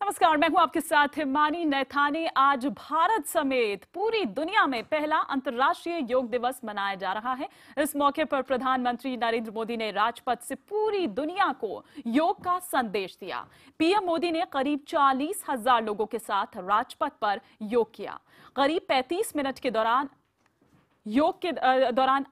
नमस्कार, मैं हूं आपके साथ हिमानी नैथानी। आज भारत समेत पूरी दुनिया में पहला अंतर्राष्ट्रीय योग दिवस मनाया जा रहा है। इस मौके पर प्रधानमंत्री नरेंद्र मोदी ने राजपथ से पूरी दुनिया को योग का संदेश दिया। पीएम मोदी ने करीब 40,000 लोगों के साथ राजपथ पर योग किया। करीब 35 मिनट के दौरान योग के दौरान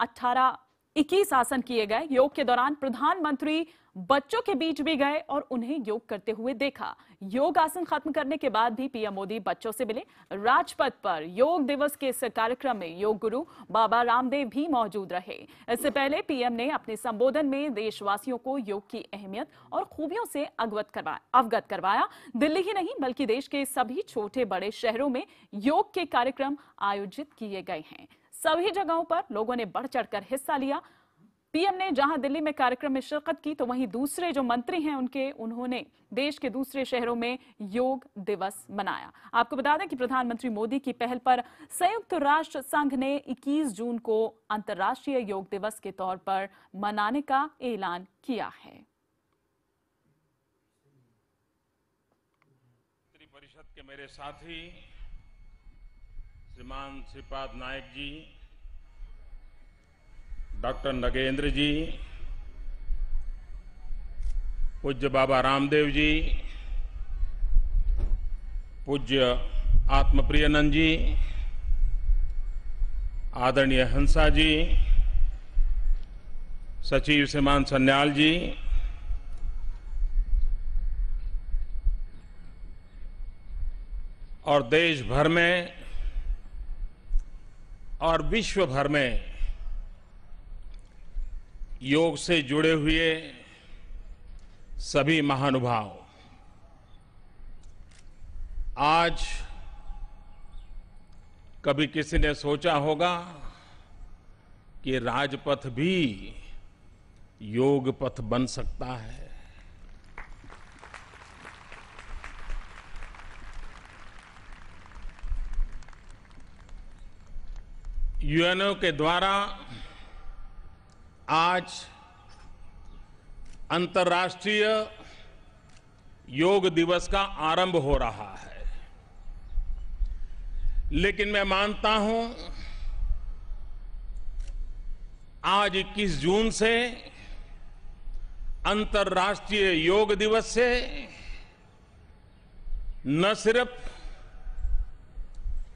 21 आसन किए गए। योग के दौरान प्रधानमंत्री बच्चों के बीच भी गए और उन्हें योग करते हुए देखा। योग आसन खत्म करने के बाद भी पीएम मोदी बच्चों से मिले। राजपथ पर योग दिवस के इस कार्यक्रम में योग गुरु बाबा रामदेव भी मौजूद रहे। इससे पहले पीएम ने अपने संबोधन में देशवासियों को योग की अहमियत और खूबियों से अवगत करवाया। दिल्ली ही नहीं बल्कि देश के सभी छोटे बड़े शहरों में योग के कार्यक्रम आयोजित किए गए हैं। सभी जगहों पर लोगों ने बढ़ चढ़कर हिस्सा लिया। पीएम ने जहां दिल्ली में कार्यक्रम में शिरकत की तो वहीं दूसरे जो मंत्री हैं उन्होंने देश के दूसरे शहरों में योग दिवस मनाया। आपको बता दें कि प्रधानमंत्री मोदी की पहल पर संयुक्त राष्ट्र संघ ने 21 जून को अंतर्राष्ट्रीय योग दिवस के तौर पर मनाने का ऐलान किया है। मंत्री परिषद के मेरे साथी श्रीमान श्रीपाद नायक जी, डॉक्टर नगेंद्र जी, पूज्य बाबा रामदेव जी, पूज्य आत्मप्रियनंद जी, आदरणीय हंसा जी, सचिव श्रीमान सन्याल जी, और देश भर में और विश्व भर में योग से जुड़े हुए सभी महानुभाव, आज कभी किसी ने सोचा होगा कि राजपथ भी योग पथ बन सकता है। यूएनओ के द्वारा आज अंतर्राष्ट्रीय योग दिवस का आरंभ हो रहा है, लेकिन मैं मानता हूं आज 21 जून से अंतर्राष्ट्रीय योग दिवस से न सिर्फ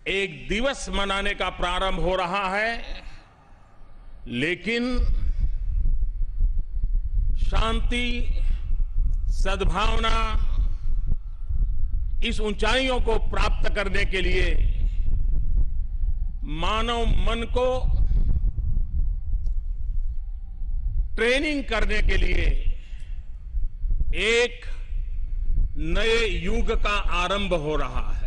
एक दिवस मनाने का प्रारंभ हो रहा है, लेकिन शांति, सद्भावना, इस ऊंचाइयों को प्राप्त करने के लिए मानव मन को ट्रेनिंग करने के लिए एक नए युग का आरंभ हो रहा है।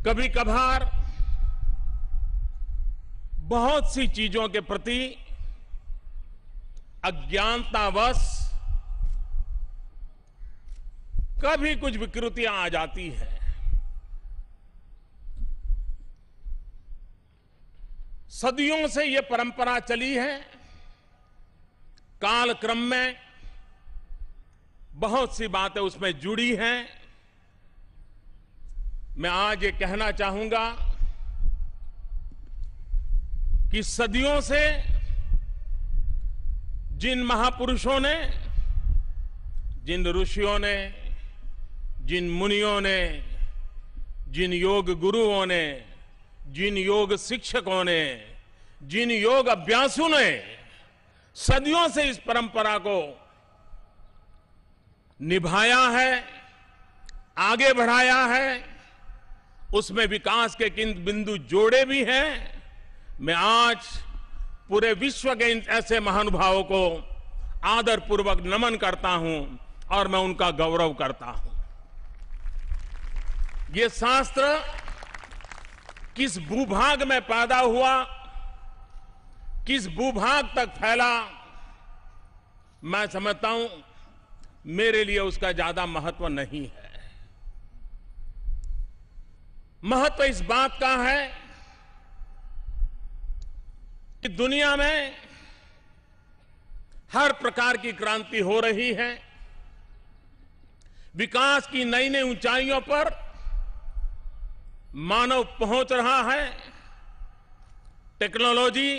कभी कभार बहुत सी चीजों के प्रति अज्ञानतावश कभी कुछ विकृतियां आ जाती है। सदियों से ये परंपरा चली है। कालक्रम में बहुत सी बातें उसमें जुड़ी हैं। मैं आज ये कहना चाहूंगा कि सदियों से जिन महापुरुषों ने, जिन ऋषियों ने, जिन मुनियों ने, जिन योग गुरुओं ने, जिन योग शिक्षकों ने, जिन योग अभ्यासुओं ने सदियों से इस परंपरा को निभाया है, आगे बढ़ाया है, उसमें विकास के किन बिंदु जोड़े भी हैं, मैं आज पूरे विश्व के ऐसे महानुभावों को आदरपूर्वक नमन करता हूं और मैं उनका गौरव करता हूं। ये शास्त्र किस भूभाग में पैदा हुआ, किस भूभाग तक फैला, मैं समझता हूं मेरे लिए उसका ज्यादा महत्व नहीं है। महत्व इस बात का है कि दुनिया में हर प्रकार की क्रांति हो रही है, विकास की नई नई ऊंचाइयों पर मानव पहुंच रहा है। टेक्नोलॉजी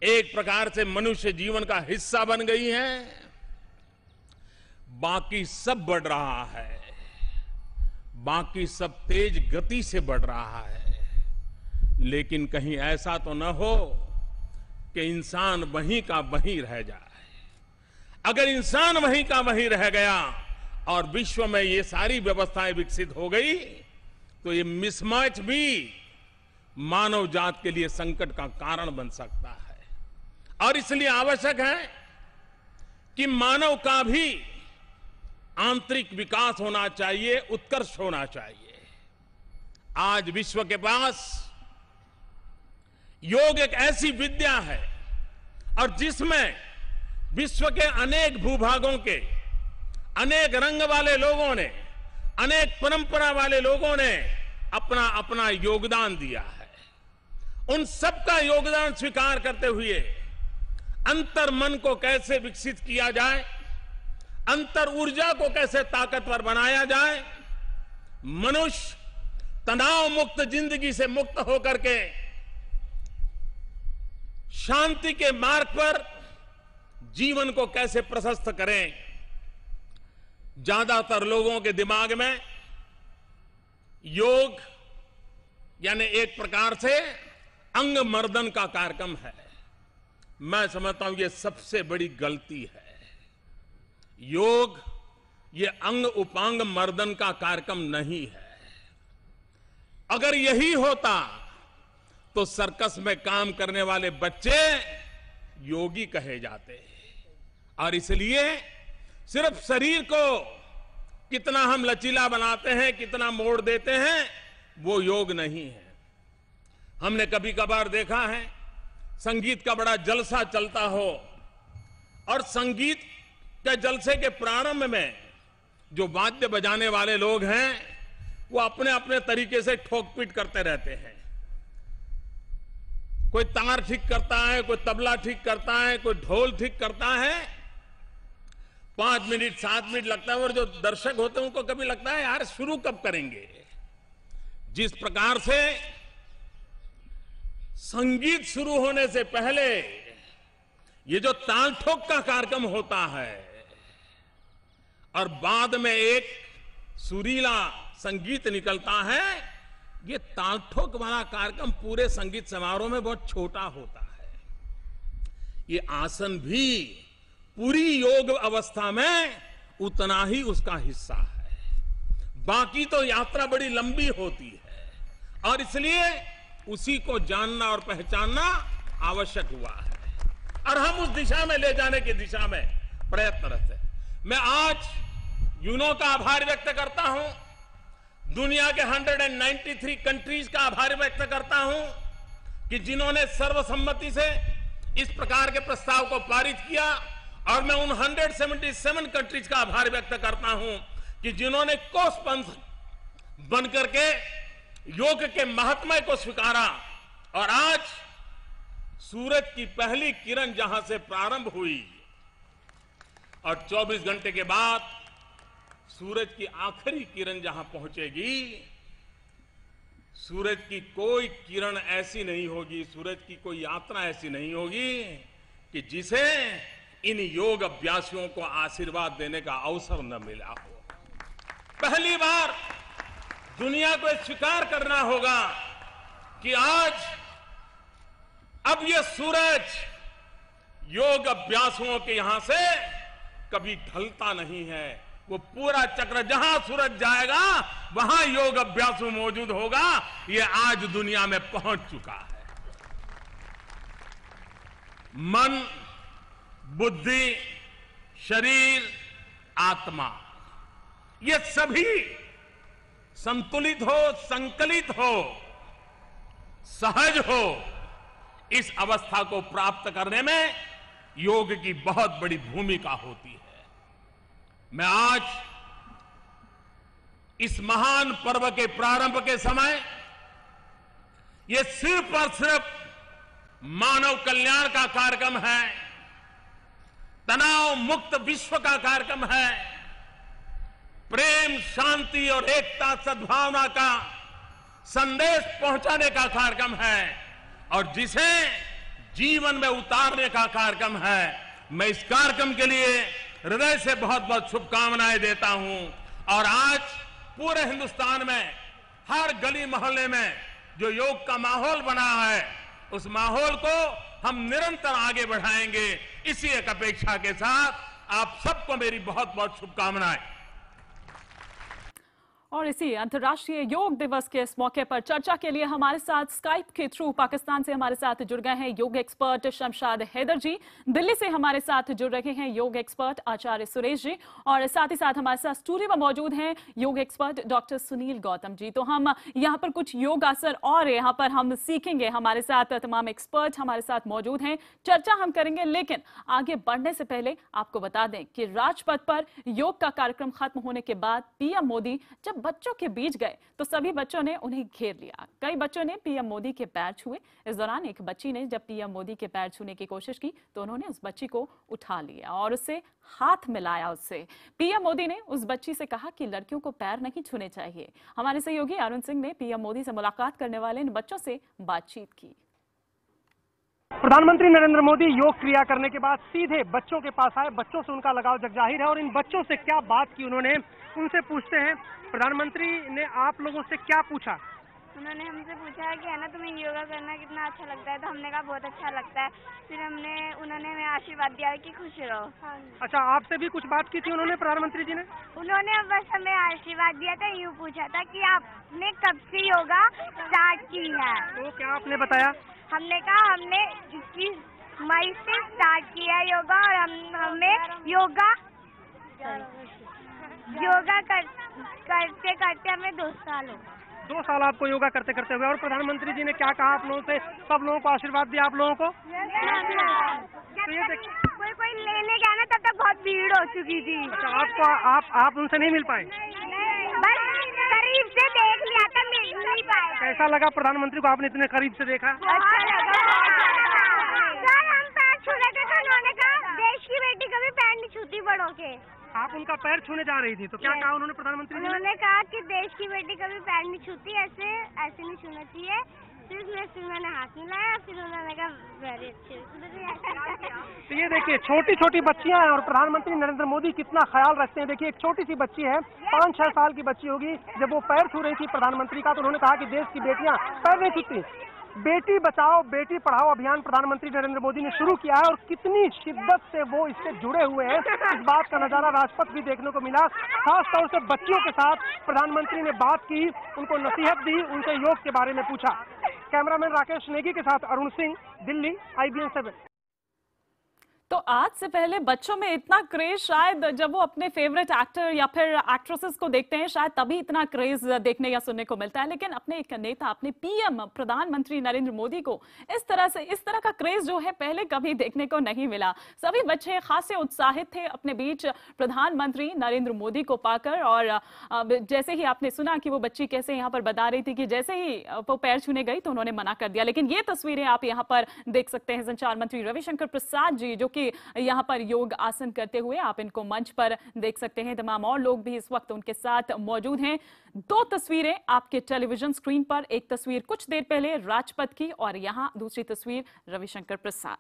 एक प्रकार से मनुष्य जीवन का हिस्सा बन गई है। बाकी सब बढ़ रहा है, बाकी सब तेज गति से बढ़ रहा है, लेकिन कहीं ऐसा तो न हो कि इंसान वहीं का वहीं रह जाए। अगर इंसान वहीं का वहीं रह गया और विश्व में ये सारी व्यवस्थाएं विकसित हो गई तो ये मिसमैच भी मानव जात के लिए संकट का कारण बन सकता है। और इसलिए आवश्यक है कि मानव का भी आंतरिक विकास होना चाहिए, उत्कर्ष होना चाहिए। आज विश्व के पास योग एक ऐसी विद्या है और जिसमें विश्व के अनेक भूभागों के अनेक रंग वाले लोगों ने, अनेक परंपरा वाले लोगों ने अपना अपना योगदान दिया है। उन सबका योगदान स्वीकार करते हुए अंतर मन को कैसे विकसित किया जाए, अंतर ऊर्जा को कैसे ताकतवर बनाया जाए, मनुष्य तनाव मुक्त जिंदगी से मुक्त होकर के शांति के मार्ग पर जीवन को कैसे प्रशस्त करें। ज्यादातर लोगों के दिमाग में योग यानी एक प्रकार से अंग मर्दन का कार्यक्रम है। मैं समझता हूं यह सबसे बड़ी गलती है। योग ये अंग उपांग मर्दन का कार्यक्रम नहीं है। अगर यही होता तो सर्कस में काम करने वाले बच्चे योगी कहे जाते हैं। और इसलिए सिर्फ शरीर को कितना हम लचीला बनाते हैं, कितना मोड़ देते हैं, वो योग नहीं है। हमने कभी कभार देखा है संगीत का बड़ा जलसा चलता हो और संगीत के जलसे के प्रारंभ में जो वाद्य बजाने वाले लोग हैं वो अपने अपने तरीके से ठोक-पीट करते रहते हैं। कोई तार ठीक करता है, कोई तबला ठीक करता है, कोई ढोल ठीक करता है। 5 मिनट 7 मिनट लगता है और जो दर्शक होते हैं उनको कभी लगता है यार शुरू कब करेंगे। जिस प्रकार से संगीत शुरू होने से पहले ये जो ताल ठोक का कार्यक्रम होता है और बाद में एक सुरीला संगीत निकलता है, ये ताल ठोक वाला कार्यक्रम पूरे संगीत समारोह में बहुत छोटा होता है। ये आसन भी पूरी योग अवस्था में उतना ही उसका हिस्सा है। बाकी तो यात्रा बड़ी लंबी होती है और इसलिए उसी को जानना और पहचानना आवश्यक हुआ है और हम उस दिशा में ले जाने की दिशा में प्रयत्नरत है। मैं आज यूनो का आभार व्यक्त करता हूं, दुनिया के 193 कंट्रीज का आभार व्यक्त करता हूं कि जिन्होंने सर्वसम्मति से इस प्रकार के प्रस्ताव को पारित किया और मैं उन 177 कंट्रीज का आभार व्यक्त करता हूं कि जिन्होंने कोस्पंथ बनकर के योग के महात्म्य को स्वीकारा और आज सूरज की पहली किरण जहां से प्रारंभ हुई और 24 घंटे के बाद सूरज की आखिरी किरण जहां पहुंचेगी, सूरज की कोई किरण ऐसी नहीं होगी, सूरज की कोई यात्रा ऐसी नहीं होगी कि जिसे इन योग अभ्यासियों को आशीर्वाद देने का अवसर न मिला हो। पहली बार दुनिया को स्वीकार करना होगा कि आज अब ये सूरज योग अभ्यासियों के यहां से कभी ढलता नहीं है। वो पूरा चक्र जहां सूरज जाएगा वहां योग अभ्यास मौजूद होगा। ये आज दुनिया में पहुंच चुका है। मन, बुद्धि, शरीर, आत्मा ये सभी संतुलित हो, संकलित हो, सहज हो, इस अवस्था को प्राप्त करने में योग की बहुत बड़ी भूमिका होती है। मैं आज इस महान पर्व के प्रारंभ के समय ये सिर्फ और सिर्फ मानव कल्याण का कार्यक्रम है, तनाव मुक्त विश्व का कार्यक्रम है, प्रेम, शांति और एकता, सद्भावना का संदेश पहुंचाने का कार्यक्रम है और जिसे जीवन में उतारने का कार्यक्रम है। मैं इस कार्यक्रम के लिए हृदय से बहुत बहुत शुभकामनाएं देता हूं और आज पूरे हिंदुस्तान में हर गली मोहल्ले में जो योग का माहौल बना है, उस माहौल को हम निरंतर आगे बढ़ाएंगे। इसी एक अपेक्षा के साथ आप सबको मेरी बहुत बहुत शुभकामनाएं। और इसी अंतर्राष्ट्रीय योग दिवस के इस मौके पर चर्चा के लिए हमारे साथ स्काइप के थ्रू पाकिस्तान से हमारे साथ जुड़ गए हैं योग एक्सपर्ट शमशाद हैदर जी, दिल्ली से हमारे साथ जुड़ रहे हैं योग एक्सपर्ट आचार्य सुरेश जी, और साथ ही साथ हमारे साथ स्टूडियो में मौजूद हैं योग एक्सपर्ट डॉक्टर सुनील गौतम जी। तो हम यहाँ पर कुछ योग आसन और यहाँ पर हम सीखेंगे। हमारे साथ तमाम एक्सपर्ट हमारे साथ मौजूद हैं, चर्चा हम करेंगे। लेकिन आगे बढ़ने से पहले आपको बता दें कि राजपथ पर योग का कार्यक्रम खत्म होने के बाद पीएम मोदी जब बच्चों के बीच गए तो सभी बच्चों ने उन्हें घेर लिया। कई बच्चों ने पीएम मोदी के पैर छुए। इस दौरान एक बच्ची ने जब पीएम मोदी के पैर छूने की कोशिश की तो उन्होंने उस बच्ची को उठा लिया और उससे हाथ मिलाया। उससे पीएम मोदी ने उस बच्ची से कहा कि लड़कियों को पैर नहीं छूने चाहिए। हमारे सहयोगी अरुण सिंह ने पीएम मोदी से मुलाकात करने वाले इन बच्चों से बातचीत की। प्रधानमंत्री नरेंद्र मोदी योग क्रिया करने के बाद सीधे बच्चों के पास आए। बच्चों से उनका लगाव जगजाहिर है और इन बच्चों से क्या बात की उन्होंने, उनसे पूछते हैं। प्रधानमंत्री ने आप लोगों से क्या पूछा? उन्होंने हमसे पूछा है कि है ना तुम्हें योगा करना कितना अच्छा लगता है, तो हमने कहा बहुत अच्छा लगता है। फिर उन्होंने हमें आशीर्वाद दिया कि खुश रहो। अच्छा, आपसे भी कुछ बात की थी उन्होंने, प्रधानमंत्री जी ने? उन्होंने बस हमें आशीर्वाद दिया था, यूँ पूछा था कि आपने कब से योगा स्टार्ट की है। तो क्या आपने बताया? हमने कहा हमने 21 मई से स्टार्ट किया है योगा और हमें योगा करते करते हमें 2 साल हो। 2 साल आपको योगा करते करते हुए। और प्रधानमंत्री जी ने क्या कहा आप लोगों से? सब लोगों को आशीर्वाद दिया आप लोगों को? तो ये कोई लेने गया ना तब तक बहुत भीड़ हो चुकी थी। अच्छा, आप उनसे नहीं मिल पाए? बस करीब से देख लिया था, मिल नहीं पाए। कैसा लगा प्रधानमंत्री को आपने इतने करीब से देखा? अच्छा लगा। सर हम पैर छू रहे थे तो उन्होंने कहा देश की बेटी कभी पैर नहीं छूती बड़ों के। आप उनका पैर छूने जा रही थी तो क्या कहा उन्होंने प्रधानमंत्री जी ने? उन्होंने कहा कि देश की बेटी कभी पैर नहीं छूती, ऐसे नहीं छूना चाहिए। फिर मैंने हाथ मिलाया, फिर उन्होंने कहा वेरी अच्छे। तो ये देखिए छोटी छोटी बच्चियां हैं और प्रधानमंत्री नरेंद्र मोदी कितना ख्याल रखते हैं। देखिए एक छोटी सी बच्ची है, 5-6 साल की बच्ची होगी, जब वो पैर छू रही थी प्रधानमंत्री का तो उन्होंने कहा कि देश की बेटियां पैर नहीं छूती। बेटी बचाओ बेटी पढ़ाओ अभियान प्रधानमंत्री नरेंद्र मोदी ने शुरू किया है और कितनी शिद्दत से वो इससे जुड़े हुए हैं, इस बात का नजारा राजपथ भी देखने को मिला। खास तौर से बच्चियों के साथ प्रधानमंत्री ने बात की, उनको नसीहत दी, उनसे योग के बारे में पूछा। कैमरामैन राकेश नेगी के साथ अरुण सिंह, दिल्ली, IBN 7। तो आज से पहले बच्चों में इतना क्रेज शायद जब वो अपने फेवरेट एक्टर या फिर एक्ट्रेसेस को देखते हैं, शायद तभी इतना क्रेज देखने या सुनने को मिलता है। लेकिन अपने एक नेता, अपने पीएम प्रधानमंत्री नरेंद्र मोदी को इस तरह का क्रेज जो है पहले कभी देखने को नहीं मिला। सभी बच्चे खासे उत्साहित थे अपने बीच प्रधानमंत्री नरेंद्र मोदी को पाकर। और जैसे ही आपने सुना कि वो बच्ची कैसे यहाँ पर बता रही थी कि जैसे ही वो पैर छूने गई तो उन्होंने मना कर दिया। लेकिन ये तस्वीरें आप यहाँ पर देख सकते हैं संचार मंत्री रविशंकर प्रसाद जी जो यहाँ पर योग आसन करते हुए, आप इनको मंच पर देख सकते हैं। तमाम और लोग भी इस वक्त उनके साथ मौजूद हैं। 2 तस्वीरें आपके टेलीविजन स्क्रीन पर, एक तस्वीर कुछ देर पहले राजपथ की और यहाँ दूसरी तस्वीर रविशंकर प्रसाद।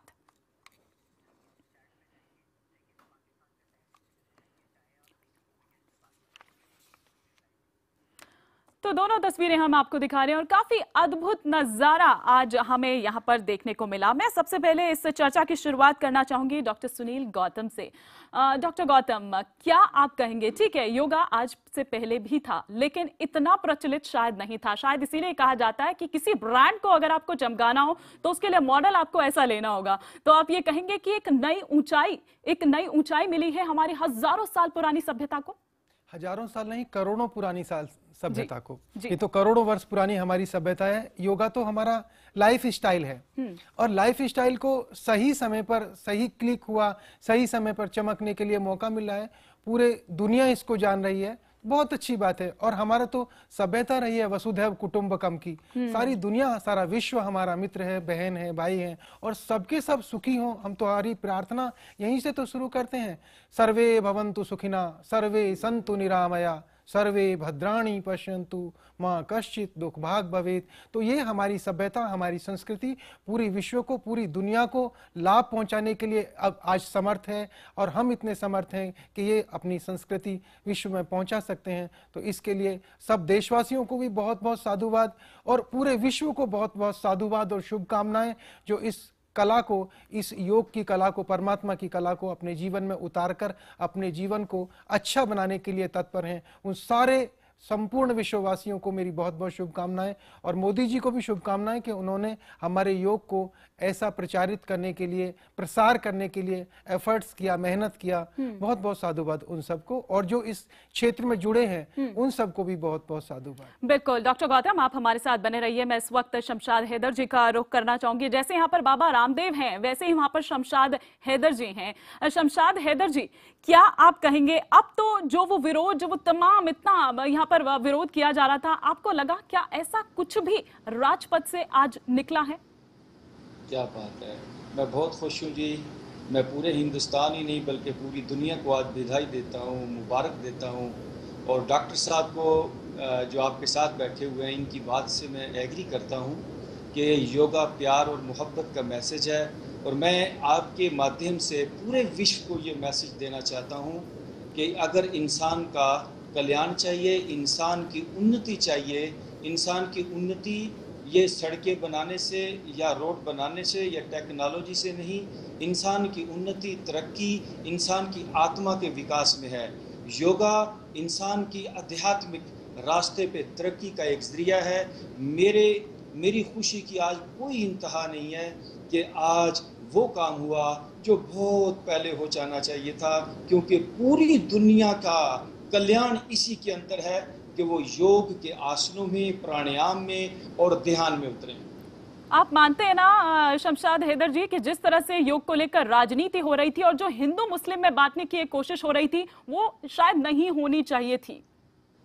तो दोनों तस्वीरें हम आपको दिखा रहे हैं और काफी अद्भुत नजारा आज हमें यहाँ पर देखने को मिला। मैं सबसे पहले इस चर्चा की शुरुआत करना चाहूंगी डॉक्टर सुनील गौतम से। डॉक्टर गौतम, क्या आप कहेंगे, ठीक है योगा आज से पहले भी था लेकिन इतना प्रचलित शायद नहीं था, शायद इसीलिए कहा जाता है कि किसी ब्रांड को अगर आपको चमकाना हो तो उसके लिए मॉडल आपको ऐसा लेना होगा। तो आप ये कहेंगे कि एक नई ऊंचाई मिली है हमारी हजारों साल पुरानी सभ्यता को? हजारों साल नहीं, करोड़ों पुरानी साल सभ्यता को। जी। ये तो करोड़ों वर्ष पुरानी हमारी सभ्यता है। योगा तो हमारा लाइफ स्टाइल है, और लाइफ स्टाइल को सही समय पर सही क्लिक हुआ, सही समय पर चमकने के लिए मौका मिल रहा है। पूरे दुनिया इसको जान रही है, बहुत अच्छी बात है। और हमारा तो सभ्यता रही है वसुधैव कुटुंबकम की। सारी दुनिया, सारा विश्व हमारा मित्र है, बहन है, भाई है, और सबके सब सुखी हों। हम तो हमारी प्रार्थना यहीं से तो शुरू करते हैं, सर्वे भवन्तु सुखिना, सर्वे सन्तु निरामया, सर्वे भद्राणि पश्यन्तु माँ कश्चित दुख भाग भवेत। तो ये हमारी सभ्यता, हमारी संस्कृति पूरी विश्व को, पूरी दुनिया को लाभ पहुंचाने के लिए अब आज समर्थ है, और हम इतने समर्थ हैं कि ये अपनी संस्कृति विश्व में पहुंचा सकते हैं। तो इसके लिए सब देशवासियों को भी बहुत बहुत साधुवाद, और पूरे विश्व को बहुत बहुत साधुवाद और शुभकामनाएं, जो इस कला को, इस योग की कला को, परमात्मा की कला को अपने जीवन में उतारकर अपने जीवन को अच्छा बनाने के लिए तत्पर हैं। उन सारे संपूर्ण विश्ववासियों को मेरी बहुत बहुत शुभकामनाएं, और मोदी जी को भी शुभकामनाएं कि उन्होंने हमारे योग को ऐसा प्रचारित करने के लिए, प्रसार करने के लिए एफर्ट्स किया, मेहनत किया। बहुत बहुत साधुवाद उन सबको, और जो इस क्षेत्र में जुड़े हैं उन सबको भी बहुत बहुत साधुवाद। बिल्कुल डॉक्टर गौतम, आप हमारे साथ बने रहिए। मैं इस वक्त शमशाद हैदर जी का रुख करना चाहूंगी। जैसे यहाँ पर बाबा रामदेव हैं, वैसे ही वहां पर शमशाद हैदर जी हैं। शमशाद हैदर जी, क्या आप कहेंगे, अब तो जो वो विरोध, जो वो तमाम इतना यहाँ पर विरोध किया जा रहा था, आपको लगा क्या ऐसा कुछ भी राजपथ से आज निकला है? क्या बात है, मैं बहुत खुश हूँ जी। मैं पूरे हिंदुस्तान ही नहीं बल्कि पूरी दुनिया को आज बधाई देता हूँ, मुबारक देता हूँ। और डॉक्टर साहब को जो आपके साथ बैठे हुए हैं, इनकी बात से मैं एग्री करता हूँ कि योगा प्यार और मोहब्बत का मैसेज है। और मैं आपके माध्यम से पूरे विश्व को ये मैसेज देना चाहता हूँ कि अगर इंसान का कल्याण चाहिए, इंसान की उन्नति चाहिए, इंसान की उन्नति ये सड़कें बनाने से या रोड बनाने से या टेक्नोलॉजी से नहीं, इंसान की उन्नति, तरक्की इंसान की आत्मा के विकास में है। योगा इंसान की आध्यात्मिक रास्ते पे तरक्की का एक जरिया है। मेरी खुशी की आज कोई इंतहा नहीं है कि आज वो काम हुआ जो बहुत पहले हो जाना चाहिए था, क्योंकि पूरी दुनिया का कल्याण इसी के अंदर है कि वो योग के आसनों में, प्राणायाम में और ध्यान में उतरे। आप मानते हैं ना शमशाद हैदर जी कि जिस तरह से योग को लेकर राजनीति हो रही थी और जो हिंदू मुस्लिम में बांटने की एक कोशिश हो रही थी, वो शायद नहीं होनी चाहिए थी,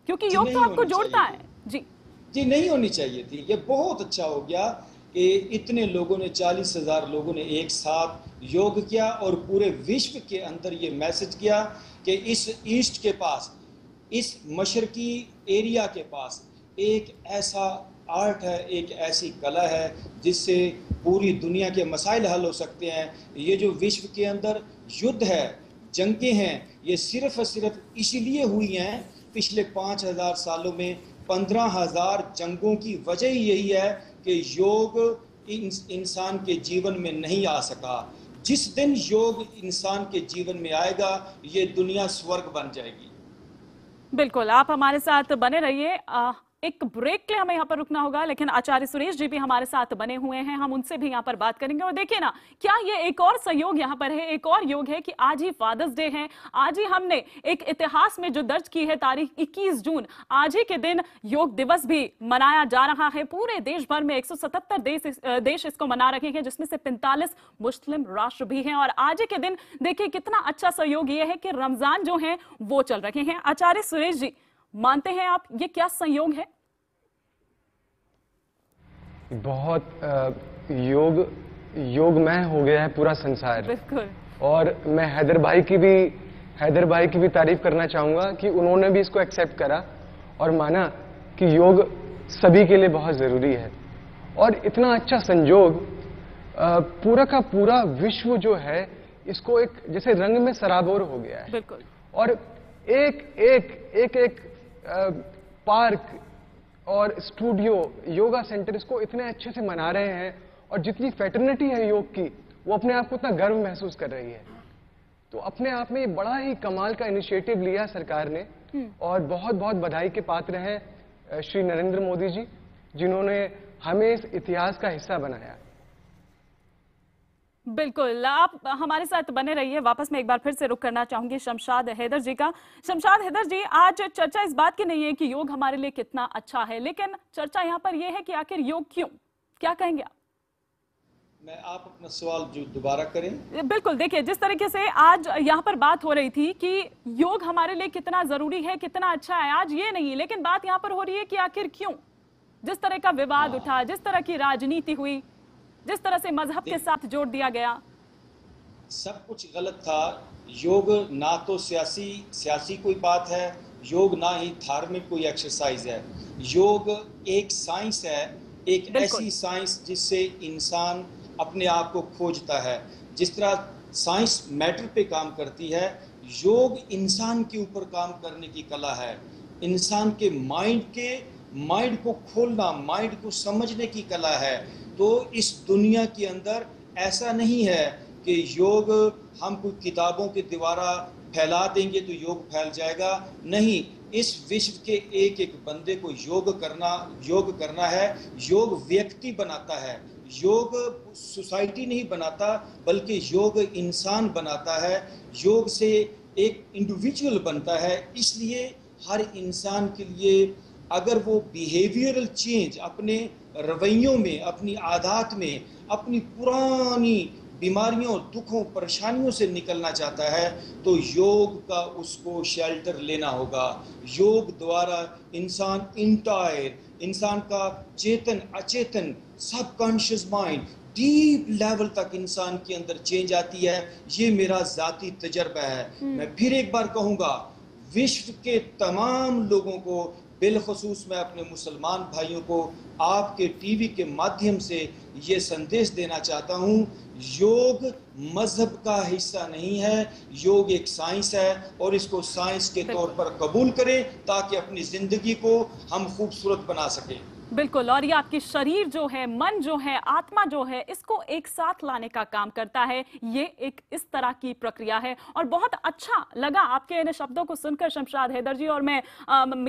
क्योंकि योग तो आपको जोड़ता है। जी नहीं होनी चाहिए थी। ये बहुत अच्छा हो गया कि इतने लोगों ने, 40,000 लोगों ने एक साथ योग किया और पूरे विश्व के अंदर ये मैसेज किया कि इस ईस्ट के पास, इस मशरकी एरिया के पास एक ऐसा आर्ट है, एक ऐसी कला है जिससे पूरी दुनिया के मसाइल हल हो सकते हैं। ये जो विश्व के अंदर युद्ध है, जंगें हैं, ये सिर्फ और सिर्फ इसलिए हुई हैं पिछले 5000 सालों में। 15,000 जंगों की वजह ही यही है कि योग इंसान के जीवन में नहीं आ सका। जिस दिन योग इंसान के जीवन में आएगा, ये दुनिया स्वर्ग बन जाएगी। बिल्कुल, आप हमारे साथ बने रहिए। एक ब्रेक के लिए हमें यहाँ पर रुकना होगा, लेकिन आचार्य सुरेश जी भी हमारे साथ बने हुए हैं, हम उनसे भी यहाँ पर बात करेंगे। और देखिए ना, क्या ये एक और सहयोग यहाँ पर है, एक और योग है कि आज ही फादर्स डे है। आज ही हमने एक इतिहास में जो दर्ज की है तारीख 21 जून, आज ही के दिन योग दिवस भी मनाया जा रहा है। पूरे देश भर में 177 देश इसको मना रहे हैं, जिसमें से 45 मुस्लिम राष्ट्र भी हैं। और आज ही के दिन देखिए कितना अच्छा सहयोग ये है कि रमजान जो है वो चल रहे हैं। आचार्य सुरेश जी, मानते हैं आप ये क्या संयोग है? बहुत योगमय हो गया है पूरा संसार। बिल्कुल। और मैं हैदर भाई की भी तारीफ करना चाहूंगा कि उन्होंने भी इसको एक्सेप्ट करा और माना कि योग सभी के लिए बहुत जरूरी है। और इतना अच्छा संयोग, पूरा का पूरा विश्व जो है इसको एक जैसे रंग में सराबोर हो गया है। बिल्कुल। और एक पार्क और स्टूडियो, योगा सेंटर इसको इतने अच्छे से मना रहे हैं, और जितनी फैटर्निटी है योग की, वो अपने आप को इतना गर्व महसूस कर रही है। तो अपने आप में ये बड़ा ही कमाल का इनिशिएटिव लिया सरकार ने, और बहुत बहुत बधाई के पात्र हैं श्री नरेंद्र मोदी जी, जिन्होंने हमें इस इतिहास का हिस्सा बनाया। बिल्कुल, आप हमारे साथ बने रहिए। वापस मैं एक बार फिर से रुख करना चाहूंगी शमशाद हैदर जी का। शमशाद हैदर जी, आज चर्चा इस बात की नहीं है कि योग हमारे लिए कितना अच्छा है, लेकिन चर्चा यहाँ पर यह है कि आखिर योग क्यों? क्या कहेंगे आप? आप अपना सवाल जो दोबारा करें। बिल्कुल, देखिए जिस तरीके से आज यहाँ पर बात हो रही थी कि योग हमारे लिए कितना जरूरी है, कितना अच्छा है, आज ये नहीं, लेकिन बात यहाँ पर हो रही है कि आखिर क्यों? जिस तरह का विवाद उठा, जिस तरह की राजनीति हुई, जिस तरह से मजहब के साथ जोड़ दिया गया, सब कुछ गलत था। योग ना तो सियासी कोई बात है, योग ना ही धार्मिक कोई एक्सरसाइज है। योग एक साइंस है, एक ऐसी साइंस जिससे इंसान अपने आप को खोजता है। जिस तरह साइंस मैटर पे काम करती है, योग इंसान के ऊपर काम करने की कला है। इंसान के माइंड को खोलना, माइंड को समझने की कला है। तो इस दुनिया के अंदर ऐसा नहीं है कि योग हम कोई किताबों के द्वारा फैला देंगे तो योग फैल जाएगा। नहीं, इस विश्व के एक एक बंदे को योग करना है। योग व्यक्ति बनाता है, योग सोसाइटी नहीं बनाता, बल्कि योग इंसान बनाता है। योग से एक इंडिविजुअल बनता है। इसलिए हर इंसान के लिए अगर वो बिहेवियरल चेंज अपने रवैयों में, अपनी आदत में, अपनी पुरानी बीमारियों, दुखों, परेशानियों से निकलना चाहता है, तो योग का उसको शेल्टर लेना होगा। योग द्वारा इंसान इंसान का चेतन, अचेतन, सबकॉन्शियस माइंड, डीप लेवल तक इंसान के अंदर चेंज आती है। ये मेरा जाती तजर्बा है। मैं फिर एक बार कहूँगा, विश्व के तमाम लोगों को, बिलखसूस मैं अपने मुसलमान भाइयों को आपके टीवी के माध्यम से ये संदेश देना चाहता हूँ, योग मजहब का हिस्सा नहीं है, योग एक साइंस है और इसको साइंस के तौर पर कबूल करें ताकि अपनी जिंदगी को हम खूबसूरत बना सकें। बिल्कुल, और ये आपकी शरीर जो है, मन जो है, आत्मा जो है, इसको एक साथ लाने का काम करता है। ये एक इस तरह की प्रक्रिया है और बहुत अच्छा लगा आपके इन शब्दों को सुनकर शमशाद हैदर जी। और मैं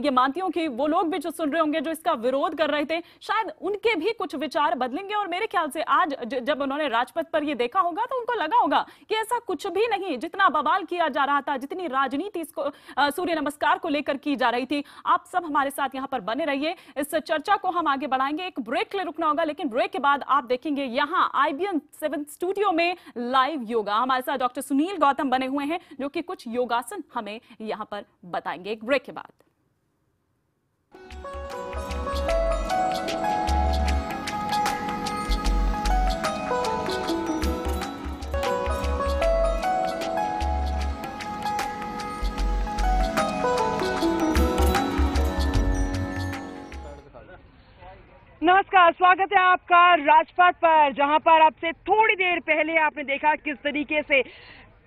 ये मानती हूँ कि वो लोग भी जो सुन रहे होंगे, जो इसका विरोध कर रहे थे, शायद उनके भी कुछ विचार बदलेंगे। और मेरे ख्याल से आज जब उन्होंने राजपथ पर ये देखा होगा तो उनको लगा होगा कि ऐसा कुछ भी नहीं, जितना बवाल किया जा रहा था, जितनी राजनीति इसको सूर्य नमस्कार को लेकर की जा रही थी। आप सब हमारे साथ यहाँ पर बने रहिए, इस चर्चा को हम आगे बढ़ाएंगे। एक ब्रेक के लिए रुकना होगा, लेकिन ब्रेक के बाद आप देखेंगे यहाँ IBN 7 स्टूडियो में लाइव योगा। हमारे साथ डॉक्टर सुनील गौतम बने हुए हैं, जो कि कुछ योगासन हमें यहाँ पर बताएंगे एक ब्रेक के बाद। नमस्कार, स्वागत है आपका राजपथ पर, जहां पर आपसे थोड़ी देर पहले आपने देखा किस तरीके से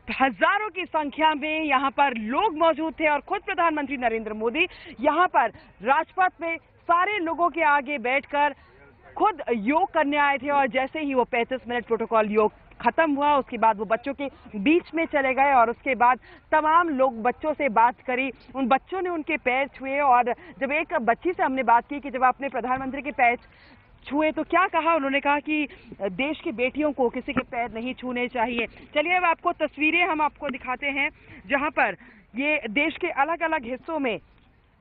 हजारों की संख्या में यहां पर लोग मौजूद थे और खुद प्रधानमंत्री नरेंद्र मोदी यहां पर राजपथ में सारे लोगों के आगे बैठकर खुद योग करने आए थे। और जैसे ही वो 35 मिनट प्रोटोकॉल योग खत्म हुआ, उसके बाद वो बच्चों के बीच में चले गए और उसके बाद तमाम लोग बच्चों से बात करी, उन बच्चों ने उनके पैर छुए। और जब एक बच्ची से हमने बात की कि जब आपने प्रधानमंत्री के पैर छुए तो क्या कहा, उन्होंने कहा कि देश की बेटियों को किसी के पैर नहीं छूने चाहिए। चलिए अब आपको तस्वीरें हम आपको दिखाते हैं, जहां पर ये देश के अलग अलग हिस्सों में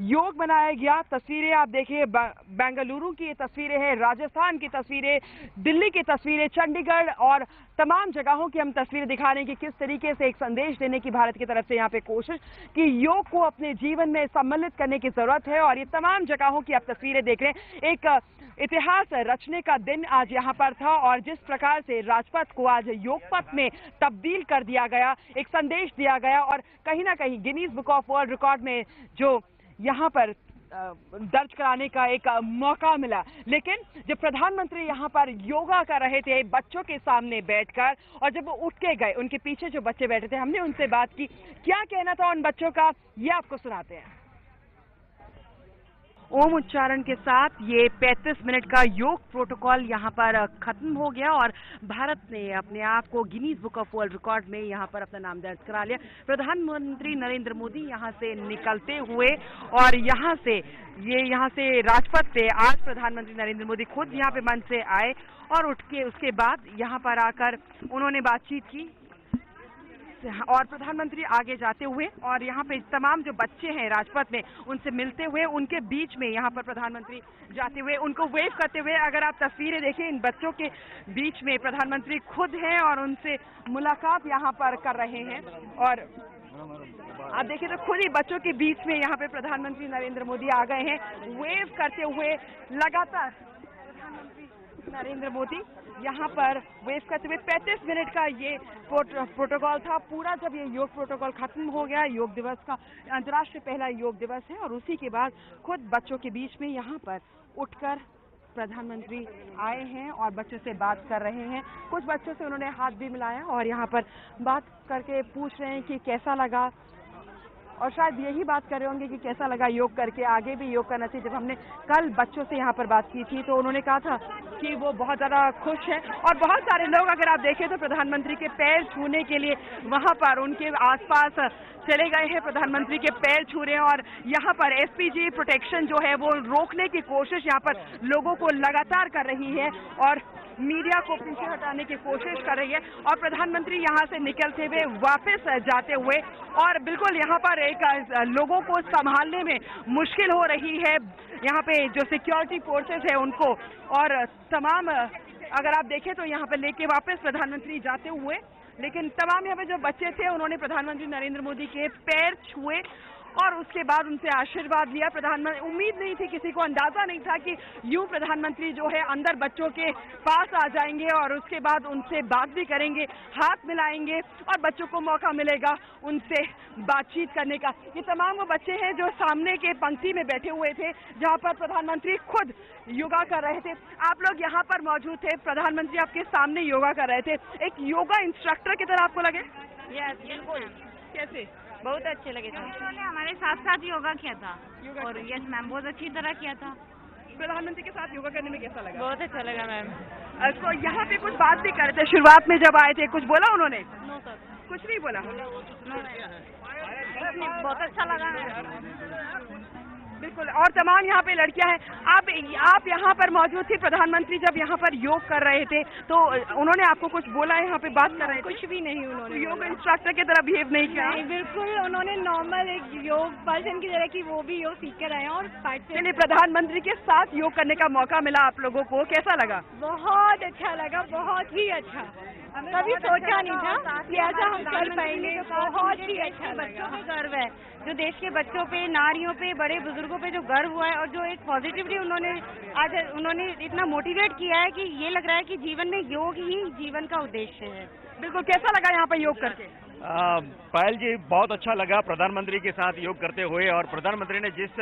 योग मनाया गया। तस्वीरें आप देखिए, बेंगलुरु की ये तस्वीरें हैं, राजस्थान की तस्वीरें, दिल्ली की तस्वीरें, चंडीगढ़ और तमाम जगहों की हम तस्वीरें दिखाने की किस तरीके से एक संदेश देने की भारत की तरफ से यहाँ पे कोशिश कि योग को अपने जीवन में सम्मिलित करने की जरूरत है। और ये तमाम जगहों की आप तस्वीरें देख रहे हैं, एक इतिहास रचने का दिन आज यहाँ पर था। और जिस प्रकार से राजपथ को आज योग पथ में तब्दील कर दिया गया, एक संदेश दिया गया और कहीं ना कहीं Guinness book of world record में जो यहाँ पर दर्ज कराने का एक मौका मिला। लेकिन जब प्रधानमंत्री यहाँ पर योगा कर रहे थे बच्चों के सामने बैठकर, और जब वो उठ के गए, उनके पीछे जो बच्चे बैठे थे, हमने उनसे बात की, क्या कहना था उन बच्चों का, ये आपको सुनाते हैं। ओम उच्चारण के साथ ये 35 मिनट का योग प्रोटोकॉल यहाँ पर खत्म हो गया और भारत ने अपने आप को Guinness book of world record में यहाँ पर अपना नाम दर्ज करा लिया। प्रधानमंत्री नरेंद्र मोदी यहाँ से निकलते हुए और यहाँ से राजपथ से आज प्रधानमंत्री नरेंद्र मोदी खुद यहाँ पे मंच से आए और उठ के उसके बाद यहाँ पर आकर उन्होंने बातचीत की और प्रधानमंत्री आगे जाते हुए और यहाँ पे तमाम जो बच्चे हैं राजपथ में उनसे मिलते हुए उनके बीच में यहाँ पर प्रधानमंत्री जाते हुए उनको वेव करते हुए, अगर आप तस्वीरें देखें इन बच्चों के बीच में प्रधानमंत्री खुद हैं और उनसे मुलाकात यहाँ पर कर रहे हैं। और आप देखिए तो खुद ही बच्चों के बीच में यहाँ पे प्रधानमंत्री नरेंद्र मोदी आ गए हैं वेव करते हुए। लगातार प्रधानमंत्री नरेंद्र मोदी यहाँ पर वेव करते हुए 35 मिनट का ये प्रोटोकॉल था पूरा। जब ये योग प्रोटोकॉल खत्म हो गया, योग दिवस का अंतर्राष्ट्रीय पहला योग दिवस है और उसी के बाद खुद बच्चों के बीच में यहाँ पर उठकर प्रधानमंत्री आए हैं और बच्चों से बात कर रहे हैं। कुछ बच्चों से उन्होंने हाथ भी मिलाया और यहाँ पर बात करके पूछ रहे हैं कि कैसा लगा, और शायद यही बात कर रहे होंगे कि कैसा लगा योग करके, आगे भी योग करना चाहिए। जब हमने कल बच्चों से यहाँ पर बात की थी तो उन्होंने कहा था कि वो बहुत ज़्यादा खुश है और बहुत सारे लोग अगर आप देखें तो प्रधानमंत्री के पैर छूने के लिए वहाँ पर उनके आसपास चले गए हैं, प्रधानमंत्री के पैर छू रहे हैं। और यहाँ पर एसपीजी प्रोटेक्शन जो है वो रोकने की कोशिश यहाँ पर लोगों को लगातार कर रही है और मीडिया को पीछे हटाने की कोशिश कर रही है। और प्रधानमंत्री यहाँ से निकलते हुए वापस जाते हुए और बिल्कुल यहाँ पर एक लोगों को संभालने में मुश्किल हो रही है, यहाँ पे जो सिक्योरिटी फोर्सेस है उनको, और तमाम अगर आप देखें तो यहाँ पे लेके वापस प्रधानमंत्री जाते हुए, लेकिन तमाम यहाँ पे जो बच्चे थे उन्होंने प्रधानमंत्री नरेंद्र मोदी के पैर छुए और उसके बाद उनसे आशीर्वाद लिया। प्रधानमंत्री, उम्मीद नहीं थी, किसी को अंदाजा नहीं था कि यूं प्रधानमंत्री जो है अंदर बच्चों के पास आ जाएंगे और उसके बाद उनसे बात भी करेंगे, हाथ मिलाएंगे और बच्चों को मौका मिलेगा उनसे बातचीत करने का। ये तमाम वो बच्चे हैं जो सामने के पंक्ति में बैठे हुए थे जहाँ पर प्रधानमंत्री खुद योगा कर रहे थे। आप लोग यहाँ पर मौजूद थे, प्रधानमंत्री आपके सामने योगा कर रहे थे, एक योगा इंस्ट्रक्टर की तरह आपको लगे? यस, बिल्कुल। कैसे? बहुत अच्छे लगे थे। उन्होंने हमारे साथ साथ योगा किया था और यस मैम बहुत अच्छी तरह किया था। प्रधानमंत्री के साथ योगा करने में कैसा लगा? बहुत अच्छा लगा मैम। तो यहाँ पे कुछ बात भी कर रहे थे शुरुआत में जब आए थे, कुछ बोला उन्होंने? नो सर, कुछ नहीं बोला। बहुत अच्छा लगा। बिल्कुल। और तमाम यहाँ पे लड़कियां हैं। आप यहाँ पर मौजूद थी, प्रधानमंत्री जब यहाँ पर योग कर रहे थे तो उन्होंने आपको कुछ बोला है? यहाँ पे बात कर रहे थे? कुछ भी नहीं उन्होंने। योग इंस्ट्रक्टर की तरह बिहेव नहीं किया? नहीं, बिल्कुल। उन्होंने नॉर्मल एक योग पर्सन की तरह की वो भी योग सीख कर आए हैं और चलिए, प्रधानमंत्री के साथ योग करने का मौका मिला आप लोगों को, कैसा लगा? बहुत अच्छा लगा, बहुत ही अच्छा। कभी सोचा नहीं था कि ऐसा हम कर पाएंगे। बहुत ही अच्छा। बच्चों पे गर्व है, जो देश के बच्चों पे, नारियों पे, बड़े बुजुर्गों पे जो गर्व हुआ है और जो एक पॉजिटिविटी उन्होंने इतना मोटिवेट किया है कि ये लग रहा है कि जीवन में योग ही जीवन का उद्देश्य है। बिल्कुल। कैसा लगा यहाँ पर योग करके? पायल जी, बहुत अच्छा लगा प्रधानमंत्री के साथ योग करते हुए, और प्रधानमंत्री ने जिस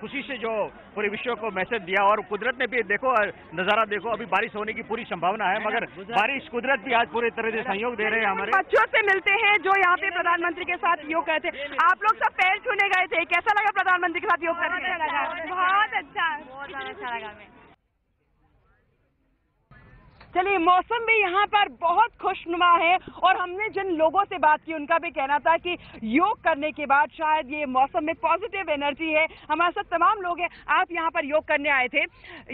खुशी से जो पूरे विश्व को मैसेज दिया, और कुदरत ने भी देखो नजारा देखो, अभी बारिश होने की पूरी संभावना है मगर बारिश कुदरत भी आज पूरी तरह से सहयोग दे रहे हैं। हमारे बच्चों से मिलते हैं जो यहाँ पे प्रधानमंत्री के साथ योग करते थे। आप लोग सब पैर छूने गए थे, कैसा लगा प्रधानमंत्री के साथ योग करके? बहुत अच्छा लगा। चलिए, मौसम भी यहाँ पर बहुत खुशनुमा है और हमने जिन लोगों से बात की उनका भी कहना था कि योग करने के बाद शायद ये मौसम में पॉजिटिव एनर्जी है। हमारे साथ तमाम लोग हैं। आप यहाँ पर योग करने आए थे,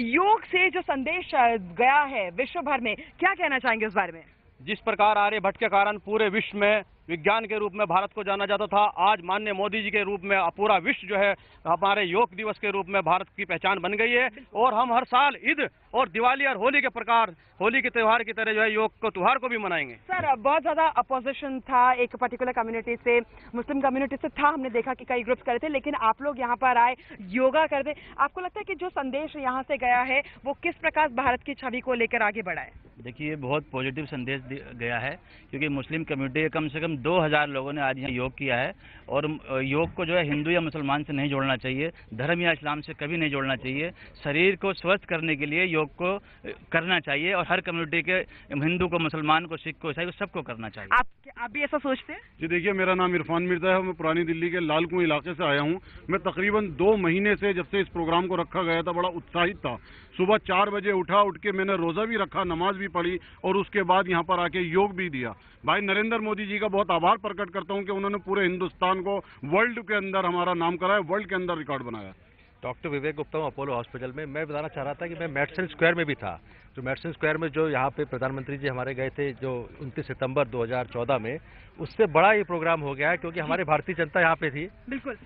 योग से जो संदेश गया है विश्व भर में, क्या कहना चाहेंगे उस बारे में? जिस प्रकार आर्यभट्ट के कारण पूरे विश्व में विज्ञान के रूप में भारत को जाना जाता था, आज माननीय मोदी जी के रूप में पूरा विश्व जो है हमारे योग दिवस के रूप में भारत की पहचान बन गई है। और हम हर साल ईद और दिवाली और होली के प्रकार, होली के त्यौहार की तरह जो है योग को त्योहार को भी मनाएंगे। सर, बहुत ज्यादा अपोजिशन था एक पर्टिकुलर कम्युनिटी से, मुस्लिम कम्युनिटी से था। हमने देखा कि कई ग्रुप्स करे थे, लेकिन आप लोग यहाँ पर आए, योगा करते। आपको लगता है कि जो संदेश यहाँ से गया है वो किस प्रकार भारत की छवि को लेकर आगे बढ़ा है? देखिए, बहुत पॉजिटिव संदेश गया है, क्योंकि मुस्लिम कम्युनिटी के कम से कम 2000 लोगों ने आज यहाँ योग किया है। और योग को जो है हिंदू या मुसलमान से नहीं जोड़ना चाहिए, धर्म या इस्लाम से कभी नहीं जोड़ना चाहिए। शरीर को स्वस्थ करने के लिए योग को करना चाहिए और हर कम्युनिटी के, हिंदू को, मुसलमान को, सिख को, ईसाई को, सबको करना चाहिए। आप भी ऐसा सोचते हैं? जी देखिए, मेरा नाम इरफान मिर्जा है, मैं पुरानी दिल्ली के लाल कुआं इलाके से आया हूँ। मैं तकरीबन 2 महीने से, जब से इस प्रोग्राम को रखा गया था, बड़ा उत्साहित था। सुबह 4 बजे उठ के मैंने रोजा भी रखा, नमाज भी पढ़ी और उसके बाद यहाँ पर आके योग भी दिया। भाई नरेंद्र मोदी जी का बहुत आभार प्रकट करता हूँ कि उन्होंने पूरे हिंदुस्तान को वर्ल्ड के अंदर हमारा नाम कराया, वर्ल्ड के अंदर रिकॉर्ड बनाया। डॉक्टर विवेक गुप्ता हूँ अपोलो हॉस्पिटल में। मैं बताना चाह रहा था कि मैं मेडिसिन स्क्वायर में भी था। जो मेडिसिन स्क्वायर में जो यहाँ पे प्रधानमंत्री जी हमारे गए थे जो 29 सितंबर 2014 में, उससे बड़ा ये प्रोग्राम हो गया है क्योंकि हमारे भारतीय जनता यहाँ पे थी। बिल्कुल।